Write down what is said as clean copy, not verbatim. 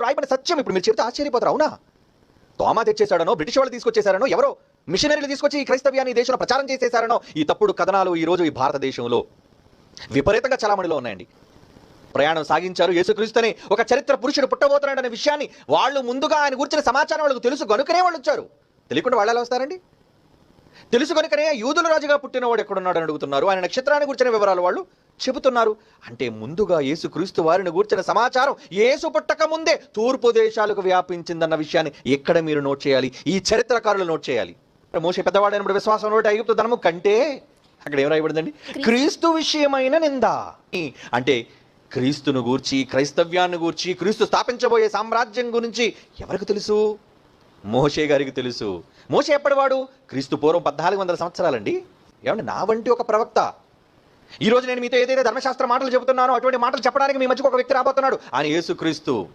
రాయబడిన సత్యం ఇప్పుడు మీరు చెప్తే ఆశ్చర్యపోతారు. అవునా, తోమా తెచ్చేశాడనో, బ్రిటిష్ వాళ్ళు తీసుకొచ్చేశారనో, ఎవరో మిషనరీలు తీసుకొచ్చి ఈ క్రైస్తవ్యాన్ని దేశంలో ప్రచారం చేసేశారనో, ఈ తప్పుడు కథనాలు ఈ రోజు ఈ భారతదేశంలో విపరీతంగా చలామణిలో ఉన్నాయండి. ప్రయాణం సాగించారు. యేసుక్రీస్తుని ఒక చరిత్ర పురుషుడు పుట్టబోతున్నాడనే విషయాన్ని వాళ్ళు ముందుగా ఆయన గురించిన సమాచారం వాళ్ళకు తెలుసు కనుకనే వాళ్ళు వచ్చారు. తెలియకుండా వాళ్ళు ఎలా వస్తారండి? తెలుసు కనుకనే యూదుల రాజుగా పుట్టినవాడు ఎక్కడున్నాడని అడుగుతున్నారు. ఆయన నక్షత్రాన్ని గురించిన వివరాలు వాళ్ళు చెబుతున్నారు. అంటే ముందుగా యేసుక్రీస్తు వారిని గూర్చిన సమాచారం యేసు పుట్టక ముందే తూర్పు దేశాలకు వ్యాపించిందన్న విషయాన్ని ఎక్కడ మీరు నోట్ చేయాలి? ఈ చరిత్రకారులు నోట్ చేయాలి. మోషే పెద్దవాడైనప్పుడు విశ్వాసం నోటి ఐగుప్తు ధనము కంటే, అక్కడ ఏం రాయబడిందండి? క్రీస్తు విషయమైన నింద. అంటే క్రీస్తును గూర్చి, క్రైస్తవ్యాన్ని గూర్చి, క్రీస్తు స్థాపించబోయే సామ్రాజ్యం గురించి ఎవరికి తెలుసు? మోషే గారికి తెలుసు. మోషే ఎప్పటివాడు? క్రీస్తు పూర్వం 1400 సంవత్సరాలండి. ఏమంటే నా వంటి ఒక ప్రవక్త ఈరోజు నేను మీతో ఏదైతే ధర్మశాస్త్ర మాటలు చెబుతున్నానో అటువంటి మాటలు చెప్పడానికి మీ మధ్యకు ఒక వ్యక్తి రాబోతున్నాడు. ఆయన యేసుక్రీస్తు.